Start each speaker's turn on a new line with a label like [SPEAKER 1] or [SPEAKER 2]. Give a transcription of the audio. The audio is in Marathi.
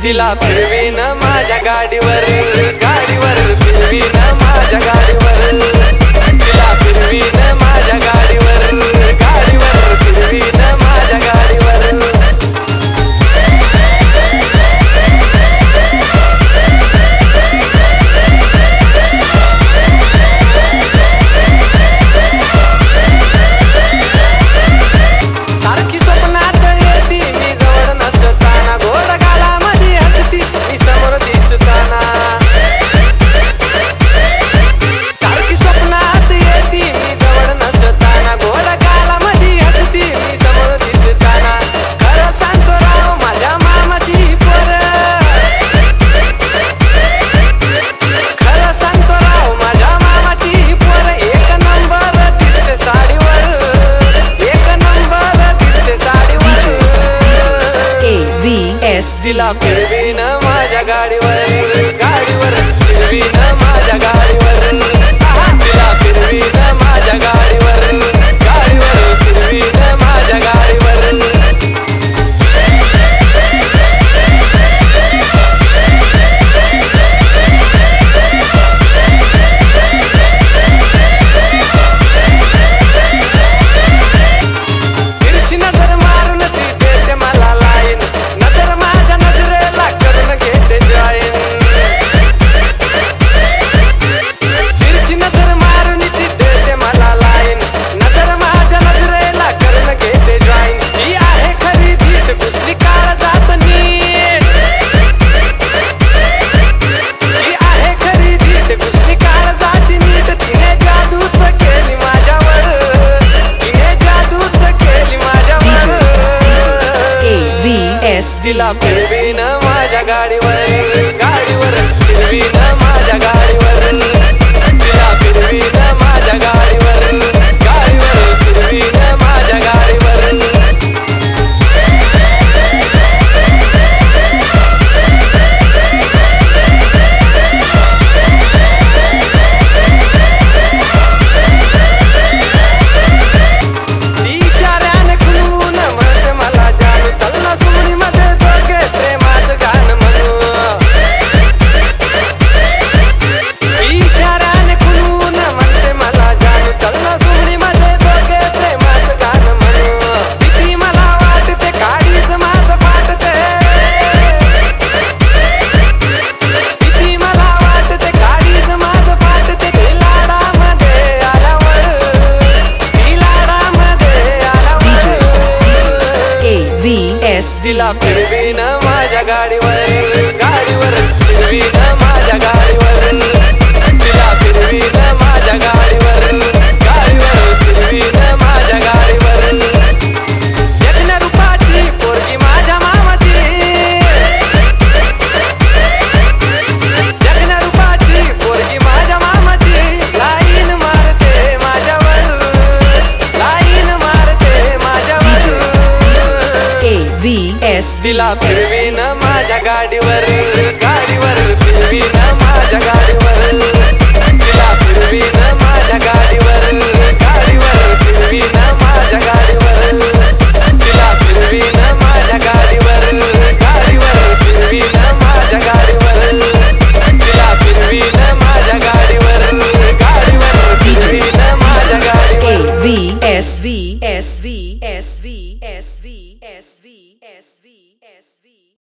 [SPEAKER 1] तिला फिरवीन माझ्या गाडीवर फिरवीन माझ्या गाडीवर तिला फिरवीन माझ्या गाडीवर फिरवीन माझ्या गाडीवर सारखी स्वप्नात येती मी जवळ नसताना घोड गालामध्ये हसती मी समोर दिसताना सारखी स्वप्नात येती मी जवळ नसताना घोड गालामध्ये हसती मी समोर दिसताना खरं सांगतो राव माझ्या मामाची पोर खरं सांगतो राव माझ्या मामाची पोर एक नंबर दिसते साडीवर एक नंबर दिसते साडीवर तिला फिरवीन माझ्या गाडीवर फिरवीन माझ्या गाडीवर तिला फिरवीन माझ्या गाडीवर फिरवीन माझ्या गाडीवर तिरछी नजर मारून ती देते मला लाईन नजर माझ्या नजरेला करून घेते जॉईन तिरछी नजर मारून ती देते मला लाईन नजर माझ्या नजरेला करून घेते जॉईन ही आहे खरी धीट घुसली काळ जात नीट ही आहे खरी धीट घुसली काळ जाती नीट तिने जादूच केली माझ्यावर तिने जादूच केली माझ्यावर तिला फिरवीन माझ्या गाडीवर फिरवीन माझ्या गाडीवर तिला फिरवीन माझ्या गाडीवर फिरवीन माझ्या गाडीवर इशाऱ्याने खुलून म्हणते मला जानू चल ना सुमणीमध्ये दोघे प्रेमाचं गाणं म्हणू इशाऱ्याने खुलून म्हणते मला जानू चल ना सुमणीमध्ये दोघे प्रेमाचं गाणं म्हणू किती मला वाटते काळीच माझं फाटते किती मला वाटते काळीच माझं फाटते ती लाडामध्ये आल्यावर ती लाडामध्ये आल्यावर तिला फिरवीन माझ्या गाडीवर फिरवीन माझ्या गाडीवर तिला फिरवीन माझ्या गाडीवर फिरवीन माझ्या गाडीवर जगण्या रूपाची पोरगी माझ्या मामाची जगण्या रूपाची पोरगी माझ्या मामाची लाईन मारते माझ्यावर लाईन मारते माझ्यावर तिला फिरवीन माझ्या गाडीवर